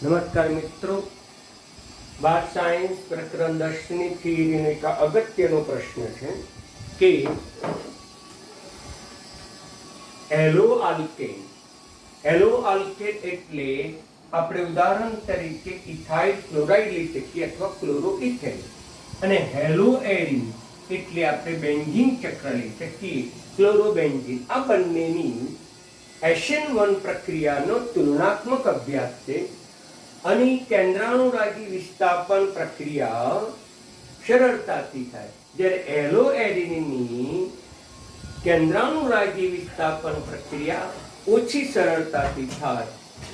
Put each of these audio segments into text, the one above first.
નમસ્કાર મિત્રો, બાર સાયન્સ પ્રકરણ 10 ની થિયરીનો એક અગત્યનો પ્રશ્ન છે કે હેલો આલ્કેન એટલે આપણે ઉદાહરણ તરીકે ઇથાઇલ ક્લોરાઇડ લઈ શકીએ અથવા ક્લોરોઇથેન, અને હેલો એરિન એટલે આપણે બેન્ઝીન ચક્ર લઈ શકીએ, ક્લોરોબેન્ઝીન. આ બંનેની SN1 પ્રક્રિયાનો તુલનાત્મક અભ્યાસ છે. અને કેન્દ્રાણુરાગી વિસ્થાપન પ્રક્રિયા સરળતાથી થાય, જ્યારે હેલો એરિનની કેન્દ્રાણુરાગી વિસ્થાપન પ્રક્રિયા ઓછી સરળતાથી થાય.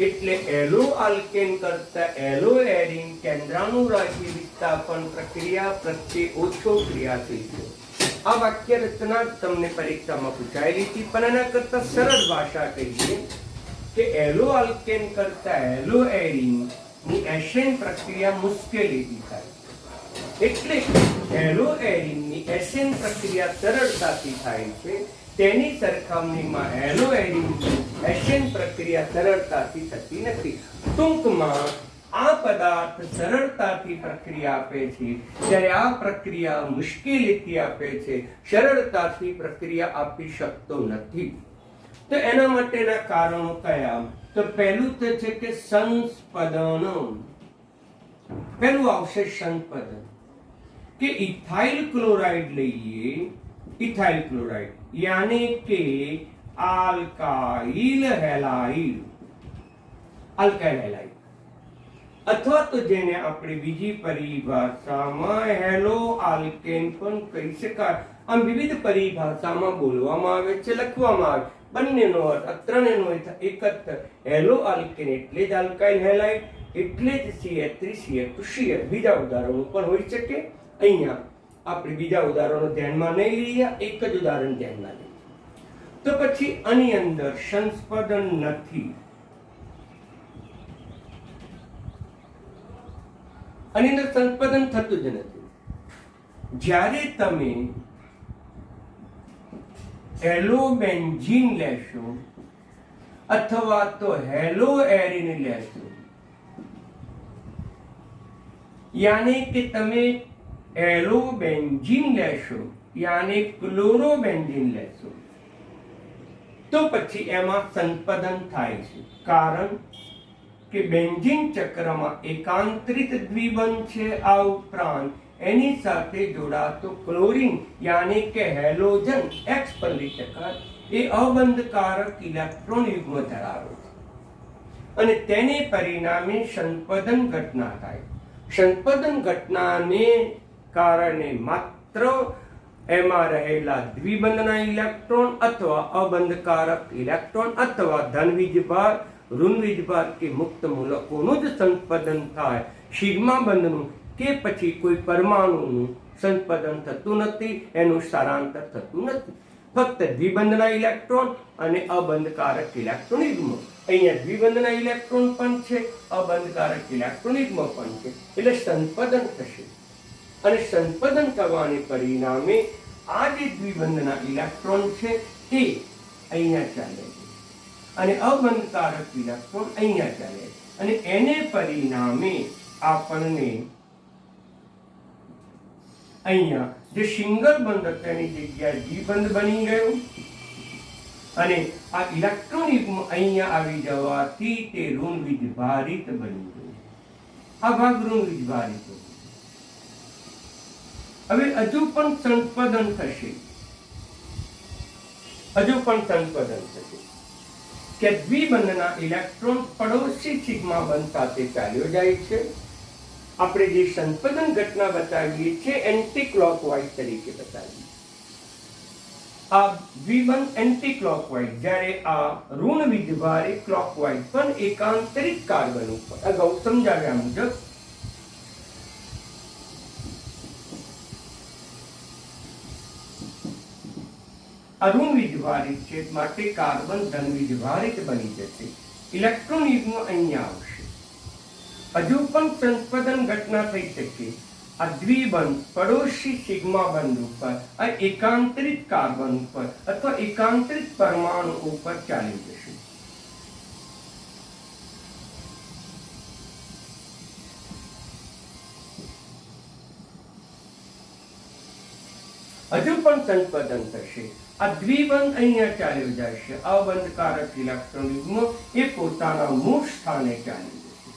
એટલે હેલો આલ્કેન કરતા હેલો એરિન કેન્દ્રાણુરાગી વિસ્થાપન પ્રક્રિયા પ્રત્યે ઓછો ક્રિયાશીલ છે. આ વાક્ય રચના તમને પરીક્ષામાં પૂછાયેલી હતી, પણ એના કરતા સરળ ભાષા કહીએ કે હેલો આલ્કેન કરતા હેલો એરિન ની SN પ્રક્રિયા મુશ્કેલીથી થાય. એટલે હેલો એરિન ની SN પ્રક્રિયા સરળતાથી થાય છે, તેની સરખામણીમાં હેલો એરિન ની SN પ્રક્રિયા સરળતાથી થતી નથી. ટૂંકમાં આ પદાર્થ સરળતાથી પ્રક્રિયા આપે છે, જ્યારે આ પ્રક્રિયા મુશ્કેલીથી આપે છે, સરળતાથી પ્રક્રિયા આપી શકતો નથી. તો એના માટેના કારણો કયા? તો પહેલું તો છે કે સંસ્પદન. પહેલું આવશે સંસ્પદન, કે ઇથાઇલ ક્લોરાઇડ લઈએ, ઇથાઇલ ક્લોરાઇડ યાની કે આલ્કાઇલ હેલાઇડ, આલ્કાઇલ હેલાઇડ, અથવા તો જેને આપણે બીજી પરિભાષામાં હેલો આલ્કેન પણ કહી શકાય. આમ વિવિધ પરિભાષામાં બોલવામાં આવે છે, લખવામાં આવે, બંનેનો અર્થ, ત્રણેયનો અર્થ એક જ. હેલો આલ્કેન એટલે જ આલ્કાઇલ હેલાઇડ, એટલે જ CH3CH2CH. બીજા ઉદાહરણો પણ હોઈ શકે. અહીંયા આપણે બીજા ઉદાહરણો ધ્યાનમાં નહીં લઈએ, એક જ ઉદાહરણ ધ્યાનમાં લઈએ. તો પછી આની અંદર સંસ્પદન નથી. આની અંદર સંસ્પદન થતું જ નથી. જ્યારે તમે હેલો બેન્ઝીન લેશો અથવા તો હેલો એરિન લેશો, યાની કે તમે હેલો બેન્ઝીન લેશો યાની ક્લોરોબેન્ઝીન લેશો, તો પછી એમાં સંસ્પદન થાય છે. કારણ કે બેન્ઝીન ચક્રમાં એકાંતરિત દ્વિબંધ છે. આ ઉપરાંત એની સાથે જોડાતો ક્લોરીન યાની કે હેલોજન X પર લઈ શકાય, એ અબંધકારક ઇલેક્ટ્રોન યુગ્મ ધરાવે છે, અને તેને પરિણામે સંસ્પદન ઘટના થાય. સંસ્પદન ઘટનાને કારણે માત્ર એમાં રહેલા દ્વિબંધના ઇલેક્ટ્રોન અથવા અબંધકારક ઇલેક્ટ્રોન અથવા ધન વીજભાર, ઋણ વીજભાર કે મુક્ત મૂલકોનું જ સંસ્પદન થાય. સિગ્મા બંધનું કે પછી કોઈ પરમાણુનું સંસ્પદન થતું નથી, એનું સ્થળાંતર થતું નથી. ફક્ત દ્વિબંધના ઇલેક્ટ્રોન અને અબંધકારક ઇલેક્ટ્રોન યુગ્મ. અહીંયા દ્વિબંધના ઇલેક્ટ્રોન પણ છે, અબંધકારક ઇલેક્ટ્રોન યુગ્મ પણ છે, એટલે સંસ્પદન થશે. અને સંસ્પદન થવાને પરિણામે આ જે દ્વિબંધના ઇલેક્ટ્રોન છે એ અહીંયા ચાલે છે, અને અબંધકારક ઇલેક્ટ્રોન અહીંયા ચાલે છે, અને એને પરિણામે આપણને અહીંયા જે સિંગલ બંધ હતો એની જગ્યાએ દ્વિબંધ બની ગયું, અને આ ઇલેક્ટ્રોન યુગ્મ અહીંયા આવી જવાથી તે ઋણ વીજભારિત બની ગયું. આ ભાગ ઋણ વીજભારિત. હવે હજુ પણ સંસ્પદન થશે, હજુ પણ સંસ્પદન થશે કે દ્વિબંધના ઇલેક્ટ્રોન પડોશી સિગ્મા બંધ સાથે ચાલ્યો જાય છે. આપણે જે સંસ્પદન ઘટના બતાવીએ છીએ એન્ટી ક્લોકવાઇઝ તરીકે બતાવીએ. આ દ્વિબંધ એન્ટી ક્લોકવાઇઝ, જ્યારે આ ઋણ વીજભારે ક્લોકવાઇઝ પણ એકાંતરિત કાર્બન ઉપર, અગાઉ સમજાવ્યા મુજબ ઋણ વીજભારિત છે, માટે કાર્બન ધન વીજભારિત બની જશે. ઇલેક્ટ્રોન યુગ્મ અહીંયા આવશે. હજુ પણ સંસ્પદન ઘટના થઈ શકે. આ દ્વિબંધ પડોશી સિગ્મા બંધ ઉપર, આ એકાંતરિત કાર્બન ઉપર અથવા એકાંતરિત પરમાણુ ઉપર ચાલી જશે. હજુ પણ સંપદન થશે. આ દ્વિબંધ અહીંયા ચાલ્યો જશે. અબંધકારક ઇલેક્ટ્રોન યુગ્મ એ પોતાના મૂળ સ્થાને ચાલી જશે.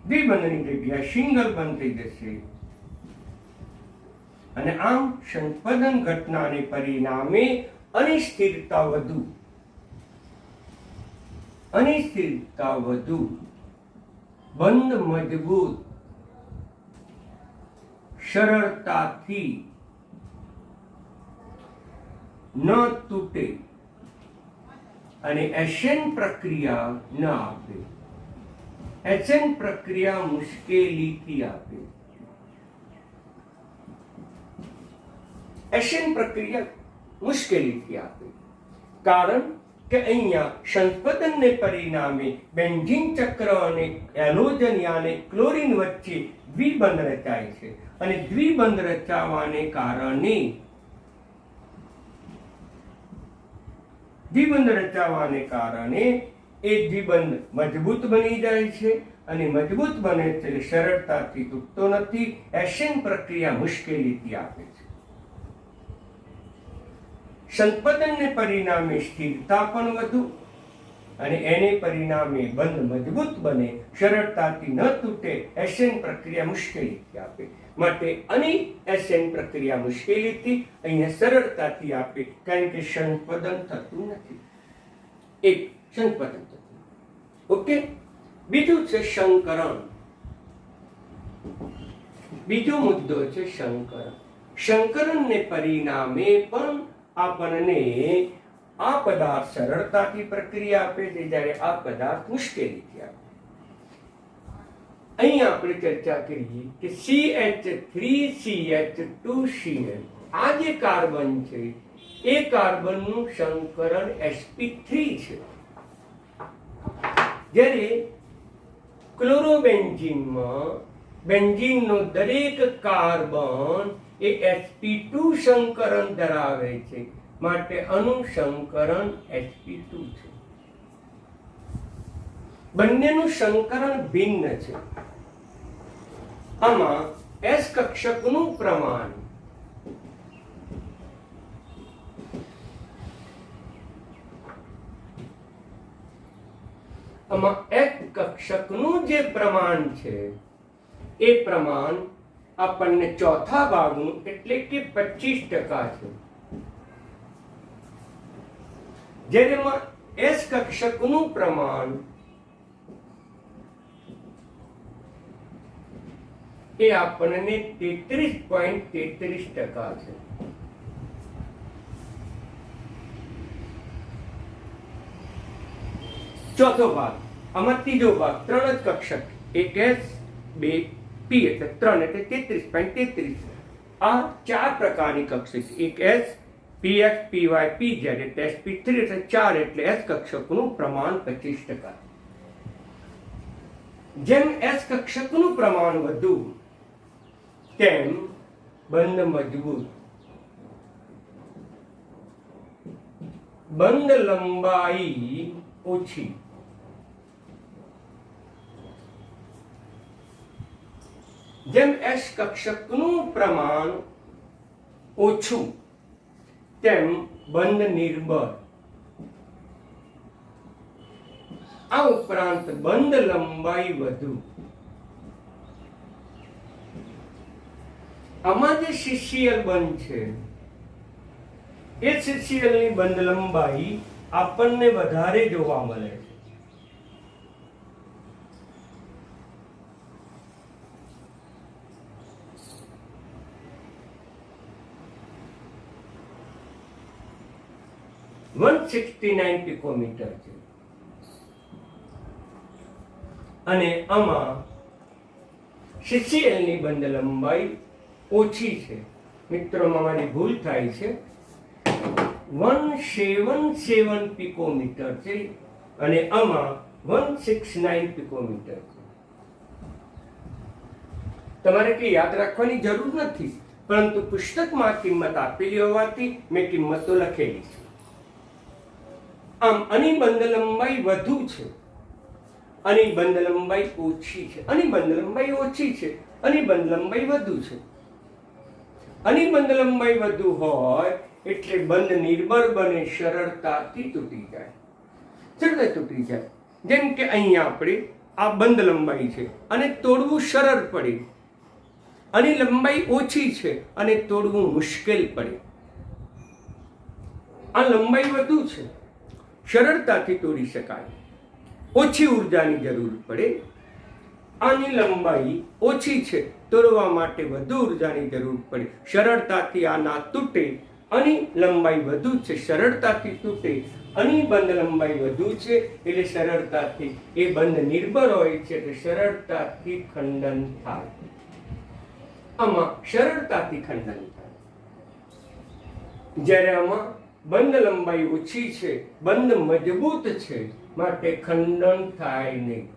દ્વિબંધની જગ્યાએ સિંગલ બંધ થઈ જશે અને આમ સંપદન ઘટનાને પરિણામે અનિશ્ચિતતા વધુ બંધ મજબૂત સરળતાથી ન તૂટે અને એશન પ્રક્રિયા ન આપે. એશન પ્રક્રિયા મુશ્કેલીથી આપે. એશન પ્રક્રિયા મુશ્કેલીથી આપે કારણ કે અહીંયા સંસ્પદનને પરિણામે બેન્ઝીન ચક્ર અને હેલોજન યાને ક્લોરીન વચ્ચે દ્વિબંધ રચાય છે અને દ્વિબંધ રચાવાને કારણે એ દ્વિબંધ મજબૂત બની જાય છે અને મજબૂત બને છે સરળતાથી તૂટતો નથી. એશન પ્રક્રિયા મુશ્કેલીથી આપે છે. સંપદનને પરિણામે સ્થિરતા પણ વધુ અને એને પરિણામે બંધ મજબૂત બને, સરળતાથી ન તૂટે. એશન પ્રક્રિયા મુશ્કેલીથી આપે માટે આની એશન પ્રક્રિયા મુશ્કેલીથી, અહીંયા સરળતાથી આપે કારણ કે સંપદન થતું નથી. એક સંપદન થતું. ઓકે. બીજું છે સંકરણ. બીજો મુદ્દો છે સંકરણ. સંકરણને પરિણામે પણ આપણને આ પદાર્થ સરળતાથી પ્રક્રિયા આપે છે જ્યારે આ પદાર્થ મુશ્કેલીથી આપે. અહીંયા આપણે ચર્ચા કરીએ કે CH3CH2Cl આ જે કાર્બન છે એ કાર્બનનું સંકરણ sp3 છે, જ્યારે ક્લોરોબેન્ઝીનમાં બેન્ઝીનનો દરેક કાર્બન એ sp2 સંકરણ ધરાવે છે માટે આનું સંકરણ sp2 છે. બંનેનું સંકરણ ભિન્ન છે. આમાં S કક્ષકનું પ્રમાણ જે પ્રમાણ છે એ પ્રમાણ આપણને ચોથા ભાગનું એટલે કે 25% છે, જ્યારે S કક્ષકનું પ્રમાણ એ આપણને 33.33% છે. ચોથો ભાગ, આમાં ત્રીજો ભાગ, ત્રણ જ કક્ષક, એક S, બે P એટલે 3 એટલે 33.33. આ ચાર પ્રકારની કક્ષક, એક S, PX, PY, PZ એટલે sp3 એટલે 4 એટલે S કક્ષકનું પ્રમાણ 25%. જેમ S કક્ષકનું પ્રમાણ વધુ તેમ બંધ મજબૂત, બંધ લંબાઈ ઓછી. જેમ S કક્ષકનું પ્રમાણ ઓછું તેમ બંધ નિર્બળ. આ ઉપરાંત બંધ લંબાઈ વધુ. આમાં જે CCl બંધ છે એ CCl ની બંધ લંબાઈ આપણને વધારે જોવા મળે છે. (169 પિકોમીટર છે અને આમાં CCl ની બંધ લંબાઈ ઓછી છે. મિત્રો, મારી ભૂલ થાય છે, 177 પિકોમીટર છે અને આમાં 169 પિકોમીટર છે. તમારે કંઈ યાદ રાખવાની જરૂર નથી, પરંતુ પુસ્તકમાં કિંમત આપેલી હોવાથી મેં કિંમતો લખેલી છે. આમ આની બંધ લંબાઈ વધુ છે, આની બંધ લંબાઈ ઓછી છે. આની બંધ લંબાઈ ઓછી છે આની બંધ લંબાઈ વધુ છે. આની બંધ લંબાઈ વધુ હોય એટલે બંધ નિર્બળ બને, સરળતાથી તૂટી જાય. સરળતાથી તૂટી જાય. જેમ કે અહીંયા આપણે આ બંધ લંબાઈ છે અને તોડવું સરળ પડે, આની લંબાઈ ઓછી છે અને તોડવું મુશ્કેલ પડે. આ લંબાઈ વધુ છે, સરળતાથી તોડી શકાય, ઓછી ઉર્જાની જરૂર પડે. આની લંબાઈ ઓછી છે, તોડવા માટે વધુ ઉર્જાની જરૂર પડે, સરળતાથી આ ના તૂટે. આની લંબાઈ વધુ છે, સરળતાથી તૂટે. આની બંધ લંબાઈ વધુ છે એટલે સરળતાથી એ બંધ નિર્બળ હોય છે એટલે સરળતાથી ખંડન થાય. આમાં સરળતાથી ખંડન થાય. જ્યારે આમાં બંધ લંબાઈ ઓછી છે, બંધ મજબૂત છે, માટે ખંડન થાય નહીં.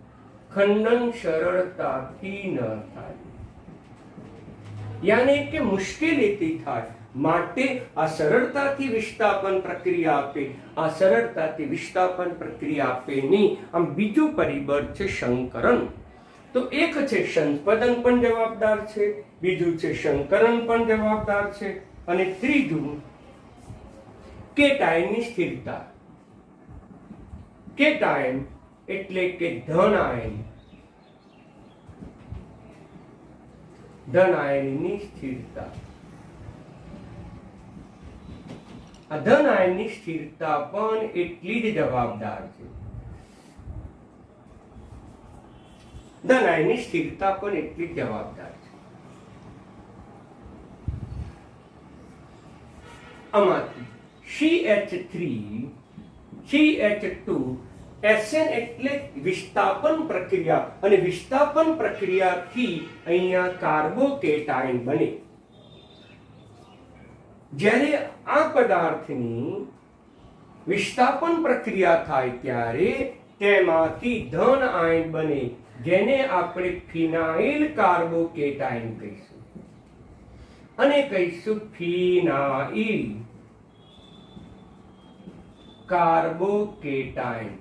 ખંડન સરળતાથી ન થાય, યાને કે મુશ્કેલીથી થાય. માટે આ સરળતાથી વિસ્થાપન પ્રક્રિયા આપે, આ સરળતાથી વિસ્થાપન પ્રક્રિયા આપે નહીં. આમ બીજું પરિબળ છે સંકરણ. તો એક છે સંપદન પણ જવાબદાર છે, બીજું છે સંકરણ પણ જવાબદાર છે, અને ત્રીજું કેટાયનની સ્થિરતા. કેટાયન એટલે કે ધન આયન, ધન આયનની સ્થિરતા. આ ધન આયનની સ્થિરતા પણ એટલી જ જવાબદાર છે. ધન આયનની સ્થિરતા પણ એટલી જ જવાબદાર છે. આમાંથી CH3 CH2 SN એટલે વિસ્થાપન પ્રક્રિયા, અને વિસ્થાપન પ્રક્રિયાથી અહીંયા કાર્બોકેટાયન બને. જ્યારે આ પદાર્થની વિસ્થાપન પ્રક્રિયા થાય ત્યારે તેમાંથી ધન આયન બને, જેને આપણે ફિનાઇલ કાર્બોકેટાયન કહીશું, અને કહીશું ફિનાઇલ કાર્બોકેટાયન,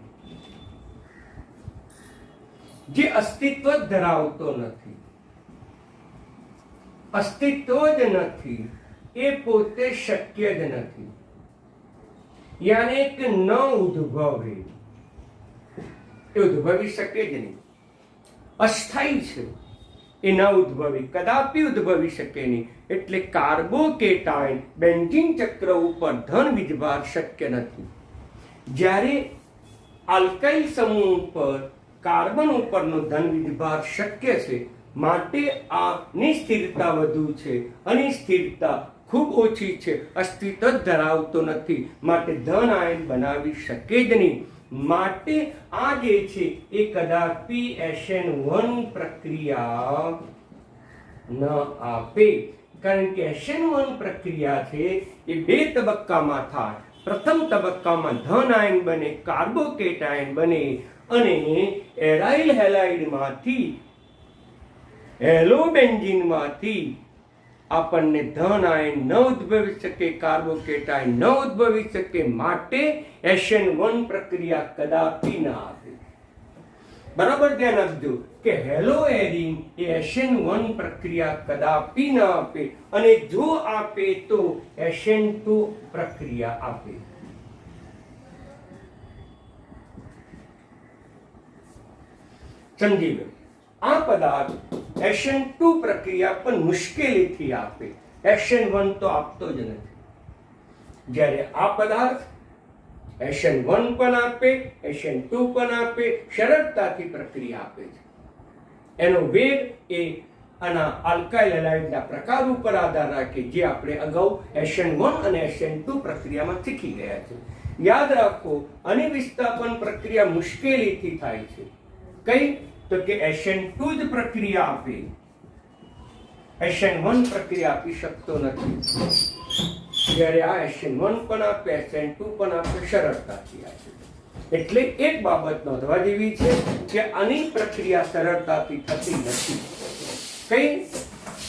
જે અસ્તિત્વ ધરાવતો નથી. અસ્તિત્વ જ નથી, એ પોતે શક્ય જ નથી, યાને કે ન ઉદ્ભવે. એ ઉદ્ભવી શકે જ નહીં, અસ્થાયી છે, એ ન ઉદ્ભવી, કદાપી ઉદ્ભવી શકે નહીં. એટલે કાર્બોકેટાયન બેન્ઝીન ચક્ર ઉપર ધન વીજભાર શક્ય નથી. જ્યારે આલ્કાઇલ સમૂહ ઉપર કાર્બન ઉપરનો ધન વીજભાર શક્ય છે, માટે આની સ્થિરતા વધુ છે, અને સ્થિરતા ખૂબ ઓછી છે, અસ્તિત્વ ધરાવતો નથી, માટે ધન આયન બનાવી શકે જ નહીં. માટે આ જે છે એ કદાપી SN1 પ્રક્રિયા ન આપે. કારણ કે SN1 પ્રક્રિયા છે એ બે તબક્કામાં થાય. પ્રથમ તબક્કામાં ધન આયન બને, કાર્બોકેટાયન બને, અને એરાઇલ હેલાઇડમાંથી હેલોબેન્ઝીનમાંથી આપણને ધન આયન ન ઉદ્ભવી શકે, કાર્બોકેટાયન ન ઉદ્ભવી શકે. માટે SN1 પ્રક્રિયા કદાપી ન આપે. બરાબર ધ્યાન આપજો કે હેલોએરિન એ SN1 પ્રક્રિયા કદાપી ન આપે, અને જો આપે તો SN2 પ્રક્રિયા આપે. સમજી લો, આ પદાર્થ SN2 પ્રક્રિયા પણ મુશ્કેલીથી આપે, SN1 તો આપતો જ નથી. જ્યારે આ પદાર્થ SN1 પણ આપે, SN2 પણ આપે, સરળતાથી પ્રક્રિયા આપે છે. એનો વેગ એ આના આલ્કાઇલ હેલાઇડના પ્રકાર ઉપર આધાર રાખે, જે આપણે અગાઉ SN1 અને SN2 પ્રક્રિયામાં શીખી ગયા છે. યાદ રાખો, આની વિસ્થાપન પ્રક્રિયા મુશ્કેલીથી થાય છે. કઈ? તો કે SN2 જ પ્રક્રિયા આપે, SN1 પ્રક્રિયા આપી શકતો નથી. જ્યારે આ SN1 પણ આપે, SN2 પણ આપે, સરળતાથી આપે. એટલે એક બાબત નોંધવા જેવી છે કે આની પ્રક્રિયા સરળતાથી થતી નથી. કઈ?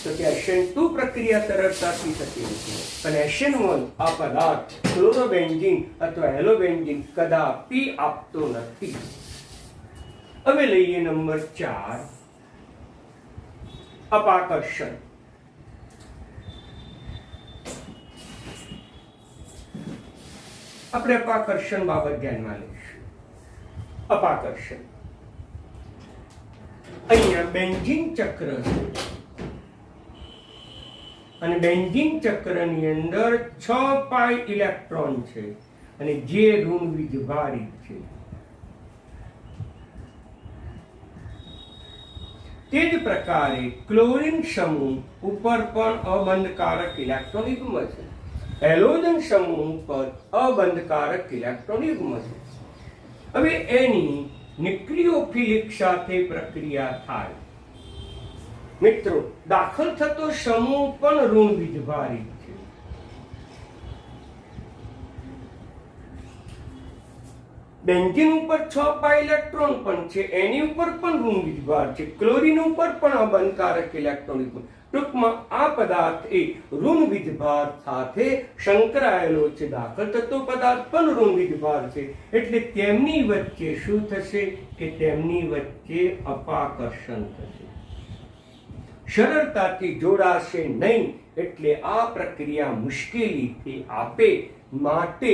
તો કે SN2 પ્રક્રિયા સરળતાથી થતી નથી, અને SN1 આ પદાર્થ ક્લોરોબેન્ઝીન અથવા હેલોબેન્ઝીન કદાપી આપતો નથી. હવે લઈએ નંબર 4, અપાકર્ષણ. આપણે અપાકર્ષણ બાબત ધ્યાનમાં લઈશું. અપાકર્ષણ અહીંયા બેન્ઝીન ચક્ર છે અને બેન્ઝીન ચક્રની અંદર 6 પાઈ ઇલેક્ટ્રોન છે અને જે ઋણ વીજભારિત છે. તે જ પ્રકારે ક્લોરીન સમૂહ ઉપર પણ અબંધકારક ઇલેક્ટ્રોન યુગ્મ છે. હેલોજન સમૂહ પર અબંધકારક ઇલેક્ટ્રોન યુગ્મ છે. હવે એની ન્યુક્લિયોફિલિક સાથે પ્રક્રિયા થાય. મિત્રો, દાખલ થતો સમૂહ પણ ઋણ વીજભારિત છે. બેન્ઝીન ઉપર 6 પાઈ ઇલેક્ટ્રોન પણ છે, એની ઉપર પણ ઋણ વીજભાર છે. ક્લોરીન ઉપર પણ અબંધકારક ઇલેક્ટ્રોન. ટૂંકમાં આ પદાર્થ એ ઋણ વીજભાર સાથે સંકળાયેલો છે. દાખલ થતો પદાર્થ પણ ઋણ વીજભાર છે, એટલે તેમની વચ્ચે શું થશે કે તેમની વચ્ચે અપાકર્ષણ થશે. સરળતાથી જોડાશે નહીં, એટલે આ પ્રક્રિયા મુશ્કેલીથી આપે. માટે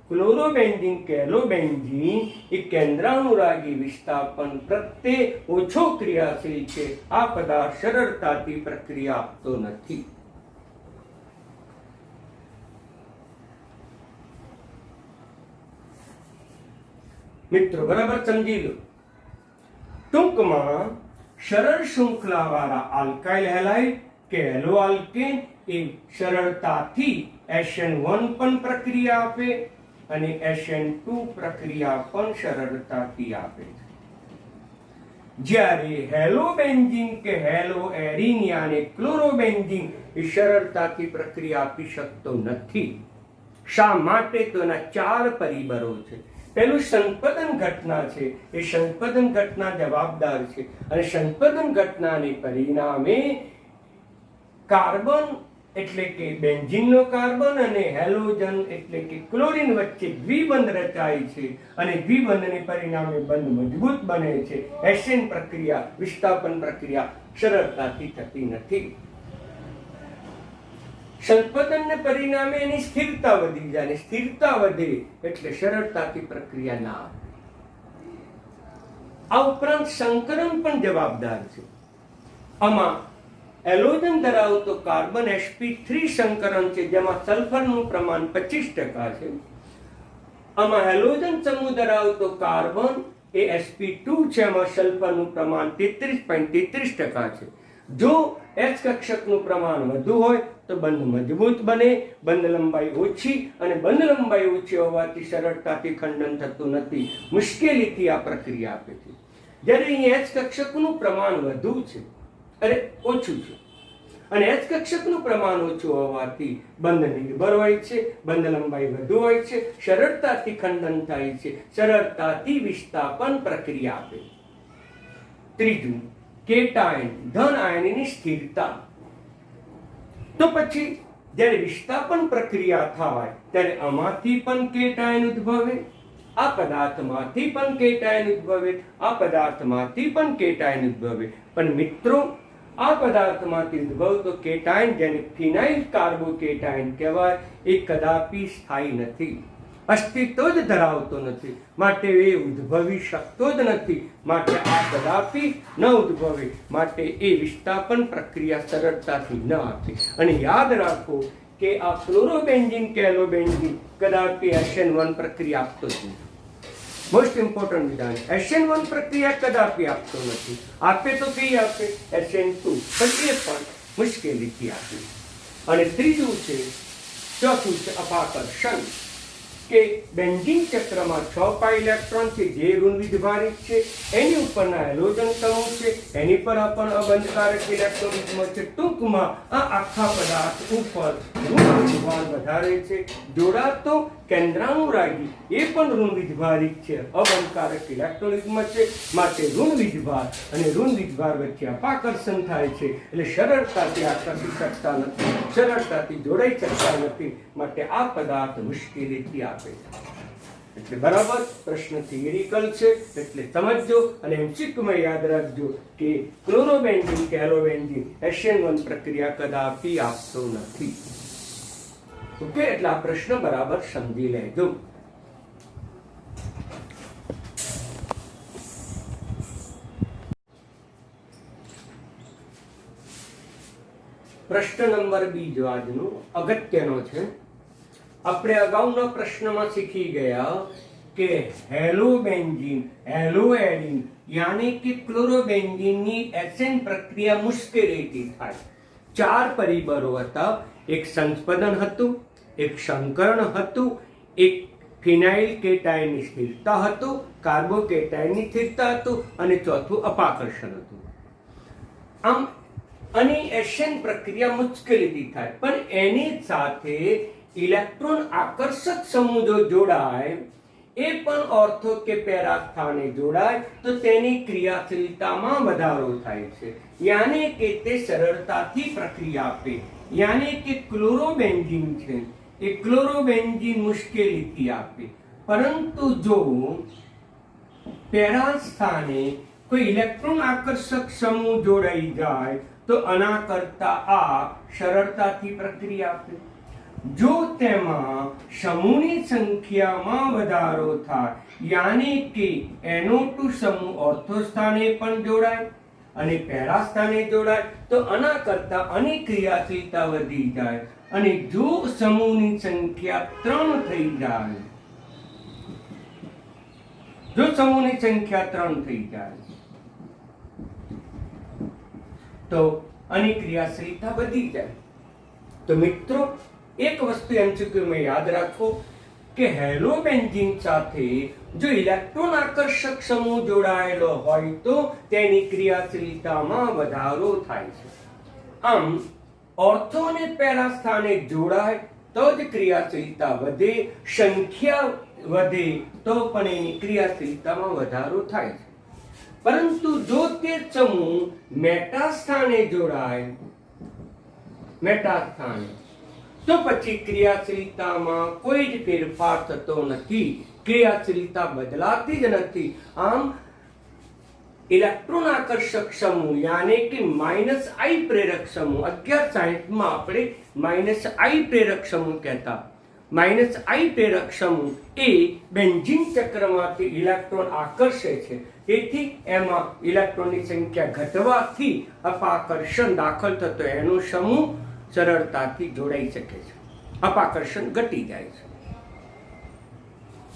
ક્લોરોબેન્ઝીન કેલોબેન્ઝીન એ કેન્દ્રાનુરાગી વિસ્થાપન પ્રત્યે ઓછો ક્રિયાશીલ છે. આ પદાર્થ સરળતાથી પ્રક્રિયા આપતો નથી. મિત્રો, બરાબર સમજી લો. ટૂંકમાં સરળ શૃંખલાવાળા આલ્કાઇલ હેલાઇડ કે હેલો આલ્કેન એ સરળતાથી SN1 પણ પ્રક્રિયા આપે અને SN2 પ્રક્રિયા પણ સરળતાથી આપે છે. જ્યારે હેલોબેન્ઝીન કે હેલો એરીન યાને ક્લોરોબેન્ઝીન એ સરળતાથી પ્રક્રિયા આપી શકતો નથી. શા માટે? તો એના 4 પરિબળો છે. પહેલું સંપદન ઘટના છે. એ સંપદન ઘટના જવાબદાર છે અને સંપદન ઘટનાને પરિણામે કાર્બન એટલે કે બેન્ઝીનનો કાર્બન અને હેલોજન એટલે કે ક્લોરીન વચ્ચે દ્વિબંધ રચાય છે અને દ્વિબંધને પરિણામે બંધ મજબૂત બને છે. SN પ્રક્રિયા, વિસ્થાપન પ્રક્રિયા સરળતાથી થતી નથી. સંપદનને પરિણામે એની સ્થિરતા વધી જાય અને સ્થિરતા વધે એટલે સરળતાથી પ્રક્રિયા ના આવે. આ ઉપરાંત સંકરણ પણ જવાબદાર છે. આમાં હેલોજન ધરાવતો કાર્બન sp3 સંકરણ છે, જેમાં સલ્ફરનું પ્રમાણ 25% છે. આમાં હેલોજન સમૂહ ધરાવતો કાર્બન એ sp2 છે, એમાં સલ્ફરનું પ્રમાણ 33.33% છે. જો H કક્ષકનું પ્રમાણ વધુ હોય તો બંધ મજબૂત બને, બંધ લંબાઈ ઓછી, અને બંધ લંબાઈ ઓછી હોવાથી સરળતાથી ખંડન થતું નથી. મુશ્કેલીથી આ પ્રક્રિયા આપે છે. જ્યારે અહીં H કક્ષકનું પ્રમાણ વધુ છે અરે ઓછું છે અને H કક્ષકનું પ્રમાણ ઓછું હોવાથી બંધ નિર્ભર હોય છે, બંધ લંબાઈ વધુ હોય છે, સરળતાથી ખંડન થાય છે, સરળતાથી વિસ્થાપન પ્રક્રિયા આપે. ત્રીજું, કેટાયન ધન આયનની સ્થિરતા. તો પછી જ્યારે વિસ્થાપન પ્રક્રિયા થાય ત્યારે આમાંથી પણ કેટાયન ઉદ્ભવે, આ પદાર્થમાંથી પણ કેટાયન ઉદ્ભવે, આ પદાર્થમાંથી પણ કેટાયન ઉદ્ભવે. પણ મિત્રો, આ પદાર્થમાંથી ઉદ્ભવતો કેટાયન, જેને ફિનાઇલ કાર્બોકેટાયન કહેવાય, એ કદાપી સ્થાયી નથી, અસ્તિત્વ જ ધરાવતો નથી. માટે એ ઉદ્ભવી શકતો જ નથી. માટે આ કદાપી ન ઉદ્ભવે. માટે એ વિસ્થાપન પ્રક્રિયા સરળતાથી ન આપે. અને યાદ રાખો કે આ ક્લોરોબેન્ઝીન કેલોબેન્ઝીન કદાપી SN1 પ્રક્રિયા આપતો જ નથી. મોસ્ટ ઇમ્પોર્ટન્ટ વિધાન, SN1 પ્રક્રિયા કદાપી આપતો નથી. આપે તો કઈ આપે? SN2, પણ એ પણ મુશ્કેલીથી આપે. અને ત્રીજું છે, ચોથું છે અપાકર્ષણ. કે બેન્ઝીન ચક્રમાં 6 પાઈ ઇલેક્ટ્રોન છે, જે ઋણ વીજભારિત છે. એની ઉપરના હેલોજન સમૂહ છે, એની પર પણ અબંધકારક ઇલેક્ટ્રોન છે. ટૂંકમાં આ આખા પદાર્થ ઉપર ઋણ વીજભાર વધારે છે. જોડાતો કેન્દ્રાનુરાગી એ પણ ઋણ વીજભારિત છે, અબંધકારક ઇલેક્ટ્રોન છે. માટે ઋણ વીજભાર અને ઋણ વીજભાર વચ્ચે અપાકર્ષણ થાય છે, એટલે સરળતાથી આકર્ષી શકતા નથી, સરળતાથી જોડાઈ શકતા નથી. માટે આ પદાર્થ મુશ્કેલીથી આપે છે. એટલે બરાબર પ્રશ્ન થિયરિકલ છે એટલે સમજજો અને એમસીક્યુમાં યાદ રાખજો કે ક્લોરોબેન્ઝીન કે હેલોબેન્ઝીન SN1 પ્રક્રિયા કદાપી આપતો નથી. ઓકે, એટલે આ પ્રશ્ન બરાબર સમજી લેજો. પ્રશ્ન નંબર 2 આજનો અગત્યનો છે. આપણે અગાઉના પ્રશ્નમાં શીખી ગયા કે હેલોબેન્ઝીન, હેલોએડિન યાની કે ક્લોરોબેન્ઝીનની SN પ્રક્રિયા મુશ્કેલીથી થાય. 4 પરિબળો હતા. એક સંસ્પદન હતું, એક સંકરણ હતું, એક ફિનાઇલ કેટાયનની સ્થિરતા હતું, કાર્બોકેટાયનની સ્થિરતા હતું અને ચોથું અપાકર્ષણ હતું. આમ આની SN પ્રક્રિયા મુશ્કેલીથી થાય, પણ એની સાથે ઇલેક્ટ્રોન આકર્ષક સમૂહ જો જોડાય, એ પણ ઓર્થો કે પેરા સ્થાને જોડાય તો તેની ક્રિયાશીલતામાં વધારો થાય છે. યાની કે તે સરળતાથી પ્રક્રિયા આપે. યાની કે ક્લોરોબેન્ઝીન છે એ ક્લોરોબેન્ઝીન મુશ્કેલીથી આપે, પરંતુ જો પેરા સ્થાને કોઈ ઇલેક્ટ્રોન આકર્ષક સમૂહ જોડાઈ જાય તો આના કરતા આ સરળતાથી પ્રક્રિયા આપે. જો તેમાં સમૂહની સંખ્યામાં વધારો થાય, યાની કે NO2 સમૂહ ઓર્થો સ્થાને પણ જોડાય અને પેરા સ્થાને જોડાય તો આના કરતા આની ક્રિયાશીલતા વધી જાય. અને જો સમૂહની સંખ્યા 3 થઈ જાય, જો સમૂહની સંખ્યા 3 થઈ જાય તો આની ક્રિયાશીલતા વધી જાય. તો મિત્રો એક વસ્તુ એમસીક્યુમાં યાદ રાખો કે હેલોબેન્ઝીન સાથે જો ઇલેક્ટ્રોન આકર્ષક સમૂહ જોડાયેલો હોય તો તેની ક્રિયાશીલતામાં વધારો થાય છે. આમ ઓર્થો અને પેરા સ્થાને જોડાય તો જ ક્રિયાશીલતા વધે, સંખ્યા વધે તો પણ એની ક્રિયાશીલતામાં વધારો થાય છે. પરંતુ જો તે સમૂહ મેટા સ્થાને જોડાય, મેટા સ્થાને, તો પછી ક્રિયાશીલતામાં કોઈ જ ફેરફાર થતો નથી, ક્રિયાશીલતા બદલાતી જ નથી. આમ ઇલેક્ટ્રોન આકર્ષક સમૂહ યાની કે -I પ્રેરક સમૂહ, 1160માં આપણે -I પ્રેરક સમૂહ કહેતા. -I પ્રેરક સમૂહ એ બેન્ઝીન ચક્રમાંથી ઇલેક્ટ્રોન આકર્ષે છે. તેથી એમાં ઇલેક્ટ્રોનની સંખ્યા ઘટવાથી અપાકર્ષણ દાખલ થતો એનો સમૂહ સરળતાથી જોડાઈ શકે છે, અપાકર્ષણ ઘટી જાય છે.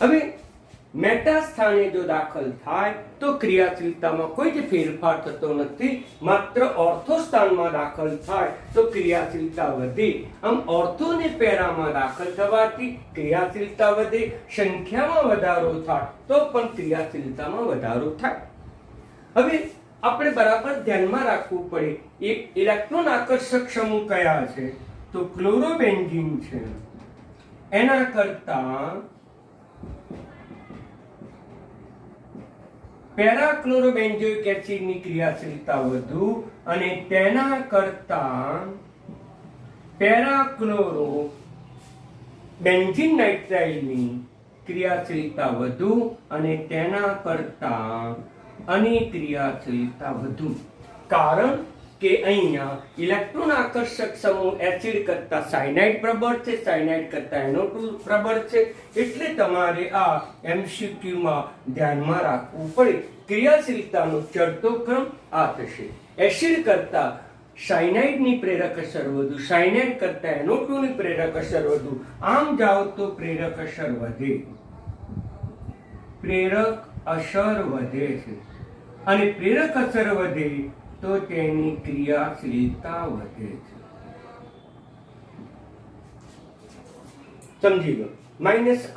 હવે મેટા સ્થાને જો દાખલ થાય તો ક્રિયાશીલતામાં કોઈ જ ફેરફાર થતો નથી, માત્ર ઓર્થો સ્થાનમાં દાખલ થાય તો ક્રિયાશીલતા વધે. આમ ઓર્થો અને પેરામાં દાખલ થવાથી ક્રિયાશીલતા વધે, સંખ્યામાં વધારો થાય તો પણ ક્રિયાશીલતામાં વધારો થાય. હવે આપણે બરાબર ધ્યાનમાં રાખવું પડે, એક ઇલેક્ટ્રોન આકર્ષક સમૂહ કયા છે તો ક્લોરોબેન્ઝીન છે. એના કરતા પેરાક્લોરોબેન્ઝોઇક એસિડની ક્રિયાશીલતા વધુ અને તેના કરતા પેરાક્લોરો બેન્ઝીન નાઇટ્રાઇલની ક્રિયાશીલતા વધુ અને તેના કરતા આની ક્રિયાશીલતા વધુ. કારણ કે અહીંયા ઇલેક્ટ્રોન આકર્ષક સમૂહ એસિડ કરતા સાયનાઇડ પ્રબળ છે, સાયનાઇડ કરતા NO2 પ્રબળ છે. એટલે તમારે આ એમસીક્યુમાં ધ્યાનમાં રાખવું પડે. ક્રિયાશીલતાનો ચડતો ક્રમ આ થશે. એસિડ કરતા સાયનાઇડની પ્રેરક અસર વધુ, સાયનાઇડ કરતા NO2 ની પ્રેરક અસર વધુ. આમ જાઓ તો પ્રેરક અસર વધે, પ્રેરક અસર વધે છે. અને પ્રેરક અસર વધે તો તેની ક્રિયાશીલતા વધે છે. સમજી લો,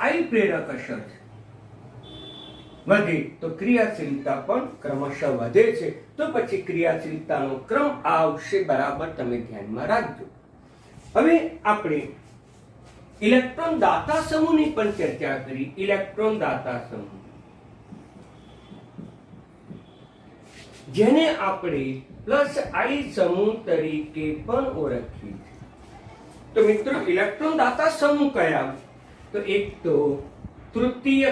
-I પ્રેરક અસર વધે તો ક્રિયાશીલતા પણ ક્રમશઃ વધે છે. તો પછી ક્રિયાશીલતાનો ક્રમ આવશે, બરાબર તમે ધ્યાનમાં રાખજો. હવે આપણે ઇલેક્ટ્રોન દાતા સમૂહની પણ ચર્ચા કરી. ઇલેક્ટ્રોન દાતા સમૂહ જેને આપણે +I સમૂહ તરીકે પણ ઓળખીએ છીએ. તો મિત્રો ઇલેક્ટ્રોન દાતા સમૂહ કયા? તો એક તો તૃતીય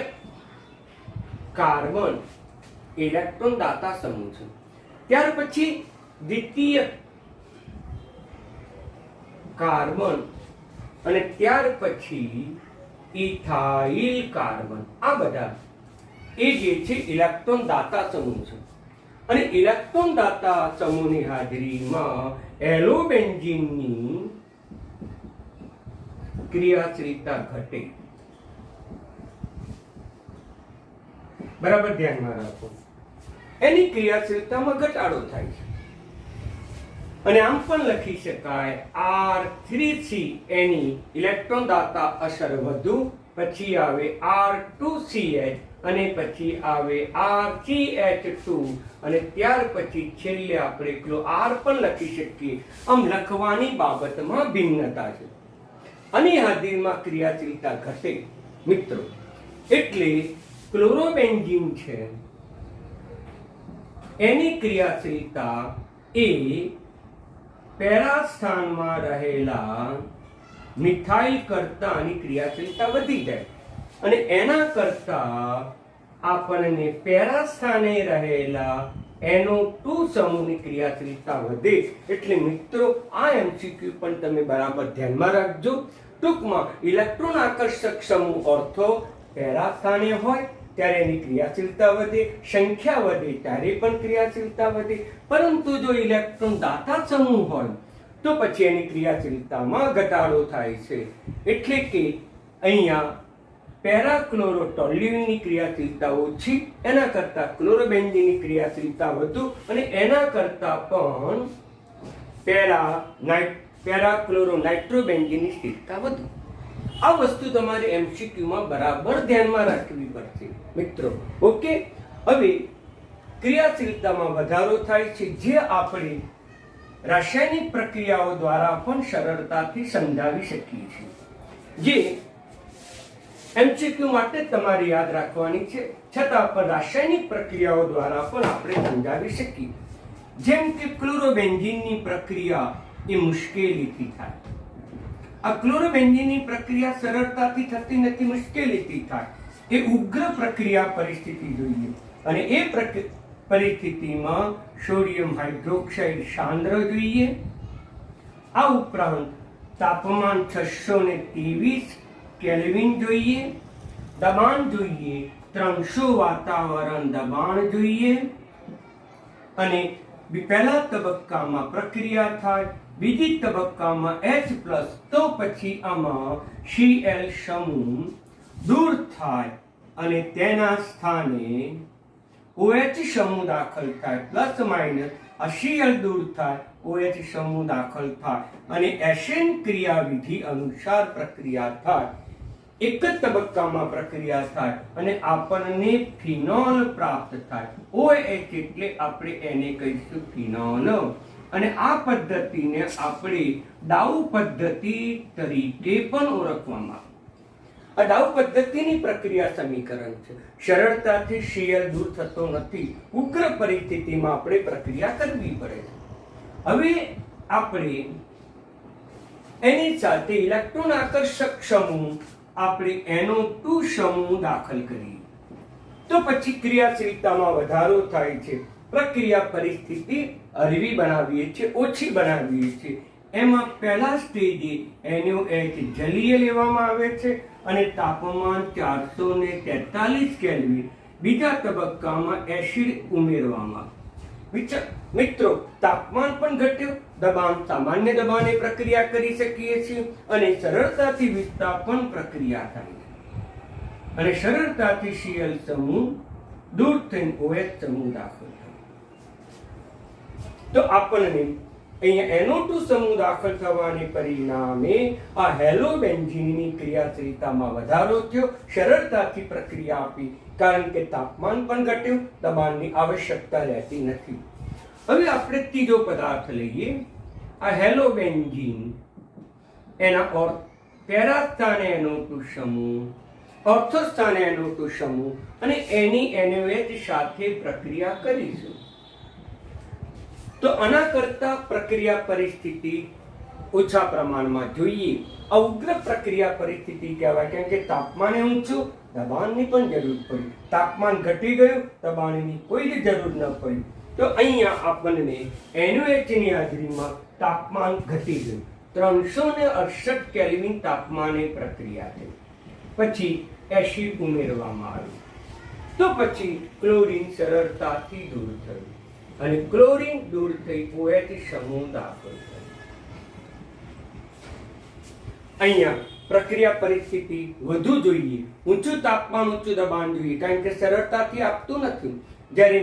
કાર્બન ઇલેક્ટ્રોન દાતા સમૂહ છે. ત્યાર પછી દ્વિતીય કાર્બન અને ત્યાર પછી ઇથાઇલ કાર્બન. આ બધા એ જે છે ઇલેક્ટ્રોન દાતા સમૂહ છે. અને ઇલેક્ટ્રોન દાતા સમૂહની હાજરીમાં એલોબેન્ઝીનની ક્રિયાશીલતા ઘટે. બરાબર ધ્યાનમાં રાખો. એની ક્રિયાશીલતામાં ઘટાડો થાય છે. અને આમ પણ લખી શકાય R3C એની ઇલેક્ટ્રોન દાતા અસર વધુ, પછી આવે R2CH અને પછી આવે RCH2 અને ત્યાર પછી છેલ્લે આપણે એકલો R પણ લખી શકીએ. આમ લખવાની બાબતમાં ભિન્નતા છે. આની હાજરીમાં ક્રિયાશીલતા ઘટે મિત્રો. એટલે ક્લોરોબેન્ઝીન છે એની ક્રિયાશીલતા એ પેરા સ્થાનમાં રહેલા મિથાઇલ કરતા આની ક્રિયાશીલતા વધી જાય અને એના કરતા આપણને પેરા સ્થાને રહેલા NO2 સમૂહની ક્રિયાશીલતા વધે. એટલે મિત્રો આ MCQ પણ તમે બરાબર ધ્યાનમાં રાખજો. ટૂંકમાં ઇલેક્ટ્રોન આકર્ષક સમૂહ ઓર્થો પેરા સ્થાને હોય ત્યારે એની ક્રિયાશીલતા વધે, સંખ્યા વધે ત્યારે પણ ક્રિયાશીલતા વધે. પરંતુ જો ઇલેક્ટ્રોન દાતા સમૂહ હોય તો પછી એની ક્રિયાશીલતામાં ઘટાડો થાય છે. એટલે કે અહીંયા પેરાક્લોરોટોલ્યુઇનની ક્રિયાશીલતા ઓછી, એના કરતા ક્લોરોબેન્ઝીનની ક્રિયાશીલતા વધુ અને એના કરતા પણ પેરાક્લોરોનાઇટ્રોબેન્ઝીનની સ્થિરતા વધુ. આ વસ્તુ તમારે MCQમાં બરાબર ધ્યાનમાં રાખવી પડશે મિત્રો. ઓકે. હવે ક્રિયાશીલતામાં વધારો થાય છે જે આપણે રાસાયણિક પ્રક્રિયાઓ દ્વારા પણ સરળતાથી સમજાવી શકીએ છીએ. જે MCQ માટે તમારે યાદ રાખવાની છે, છતાં પણ રાસાયણિક પ્રક્રિયાઓ દ્વારા પણ આપણે સમજાવી શકીએ. જેમ કે ક્લોરોબેન્ઝીનની પ્રક્રિયા એ મુશ્કેલીથી થાય. આ ક્લોરોબેન્ઝીનની પ્રક્રિયા સરળતાથી થતી નથી, મુશ્કેલીથી થાય. એ ઉગ્ર પ્રક્રિયા પરિસ્થિતિ જોઈએ અને એ પરિસ્થિતિમાં સોડિયમ હાઇડ્રોક્સાઇડ સાંદ્ર જોઈએ. આ ઉપરાંત તાપમાન 623 કેલ્વિન જોઈએ, દબાણ જોઈએ 300 વાતાવરણ દબાણ જોઈએ. અને પહેલા તબક્કામાં પ્રક્રિયા થાય, બીજી તબક્કામાં H+, તો પછી આમાં Cl સમૂહ દૂર થાય અને તેના સ્થાને OH સમૂહ દાખલ થાય. પ્લસ માઇનસ આ Cl દૂર થાય, OH સમૂહ દાખલ થાય અને એશેન ક્રિયાવિધિ અનુસાર પ્રક્રિયા થાય. એક જ તબક્કામાં પ્રક્રિયા થાય અને આપણને ફિનોલ પ્રાપ્ત થાય. OH એટલે આપણે એને કહીશું ફિનોલ. અને આ પદ્ધતિને આપણે ડાઉ પદ્ધતિ તરીકે પણ ઓળખવામાં આવે. આ ડાઉ પદ્ધતિની પ્રક્રિયા સમીકરણ છે. સરળતાથી Cl દૂર થતો નથી, ઉગ્ર પરિસ્થિતિમાં આપણે પ્રક્રિયા કરવી પડે છે. હવે આપણે એની સાથે ઇલેક્ટ્રોન આકર્ષક સમૂહ આપણે NO2 સમૂહ દાખલ કરીએ તો પછી ક્રિયાશીલતામાં વધારો થાય છે. પ્રક્રિયા પરિસ્થિતિ હળવી બનાવીએ છીએ, ઓછી બનાવીએ છીએ. એમાં પહેલા સ્ટેજે NaOH જલીય લેવામાં આવે છે અને તાપમાન 443 કેલ્વિન. બીજા તબક્કામાં એસિડ ઉમેરવામાં આવે. મિત્રો તાપમાન પણ ઘટ્યું, દબાણ સામાન્ય દબાણે પ્રક્રિયા કરી શકીએ છીએ અને સરળતાથી વિસ્થાપન પ્રક્રિયા થાય છે અને સરળતાથી Cl સમૂહ દૂર થઈને OH સમૂહ દાખલ થાય. તો આપણને અહીંયા NO2 સમૂહ દાખલ થવાને પરિણામે આ હેલોબેન્ઝીનની ક્રિયાશીલતામાં વધારો થયો, સરળતાથી પ્રક્રિયા આપી, કારણ કે તાપમાન પણ ઘટ્યું, દબાણની આવશ્યકતા રહેતી નથી. હવે આપણે ત્રીજો પદાર્થ લઈએ, આ હેલોબેન્ઝીન. એના પેરા સ્થાને NO2 સમૂહ, ઓર્થો સ્થાને NO2 સમૂહ અને એની NaOH સાથે પ્રક્રિયા કરીશું. તો આના કરતા પ્રક્રિયા પરિસ્થિતિ ઓછા પ્રમાણમાં જોઈએ. ઉગ્ર પ્રક્રિયા પરિસ્થિતિ કહેવાય, કેમ કે તાપમાન ઊંચું, દબાણની પણ જરૂર પડી. તાપમાન ઘટી ગયું, દબાણની કોઈ જ જરૂર ન પડી. તો અહીંયા આપણને NaOH ની હાજરીમાં તાપમાન ઘટી ગયું. 368 કેલ્વિન તાપમાને પ્રક્રિયા થઈ. પછી એસિડ ઉમેરવામાં આવ્યું. તો પછી ક્લોરીન સરળતાથી દૂર થયું અને ક્લોરીન દૂર થઈ OH સમૂહ દાખલ થયો. અહીંયા પ્રક્રિયા પરિસ્થિતિ વધુ જોઈએ, ઊંચું તાપમાન ઊંચું દબાણ જોઈએ, કારણ કે સરળતાથી આપતું નથી. જ્યારે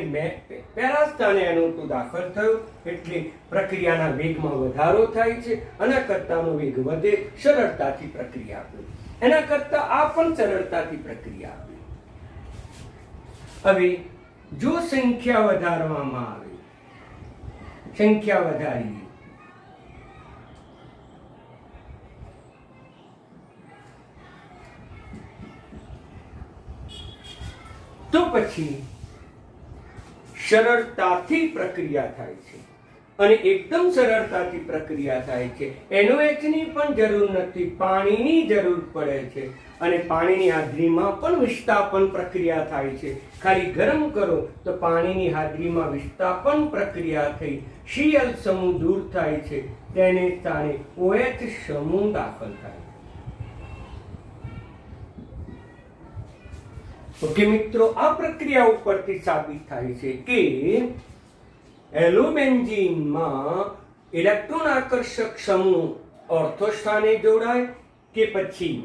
પહેલા સ્થાને NO2 દાખલ થયું એટલે પ્રક્રિયાના વેગમાં વધારો થાય છે. આના કરતાનો વેગ વધે, સરળતાથી પ્રક્રિયા આપે. એના કરતા આ પણ સરળતાથી પ્રક્રિયા આપે. હવે જો સંખ્યા વધારવામાં આવે, સંખ્યા વધારીએ તો પછી સરળતાથી પ્રક્રિયા થાય છે અને એકદમ સરળતાથી પ્રક્રિયા થાય છે. NOH ની પણ જરૂર નથી, પાણીની જરૂર પડે છે અને પાણીની હાજરીમાં પણ વિસ્થાપન પ્રક્રિયા થાય છે. ખાલી ગરમ કરો તો પાણીની હાજરીમાં વિસ્થાપન પ્રક્રિયા થઈ Cl સમૂહ દૂર થાય છે, તેને સ્થાને OH સમૂહ દાખલ થાય. ઓકે મિત્રો, આ પ્રક્રિયા ઉપરથી સાબિત થાય છે કે હેલોબેન્ઝીનમાં ઇલેક્ટ્રોન આકર્ષક સમૂહ ઓર્થો સ્થાને જોડાય કે પછી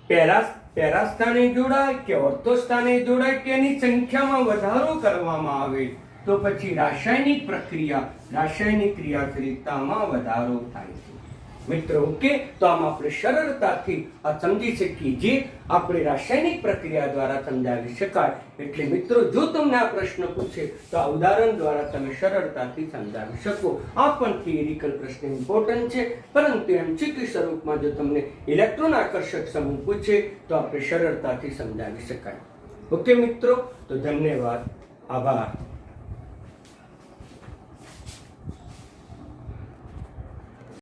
પેરા સ્થાને જોડાય કે ઓર્થો સ્થાને જોડાય, તેની સંખ્યામાં વધારો કરવામાં આવે તો પછી રાસાયણિક ક્રિયાશીલતામાં વધારો થાય છે. મિત્રો ઓકે, તો આમ આપણે સરળતાથી આ સમજી શકીએ, જે આપણે રાસાયણિક પ્રક્રિયા દ્વારા સમજાવી શકાય. એટલે મિત્રો, જો તમને આ પ્રશ્ન પૂછે તો આ ઉદાહરણ દ્વારા તમે સરળતાથી સમજાવી શકો. આ પણ થિયરિકલ પ્રશ્ન ઇમ્પોર્ટન્ટ છે, પરંતુ MCQ સ્વરૂપમાં જો તમને ઇલેક્ટ્રોન આકર્ષક સમૂહ પૂછે તો આપણે સરળતાથી સમજાવી શકાય. ઓકે મિત્રો, તો ધન્યવાદ, આભાર.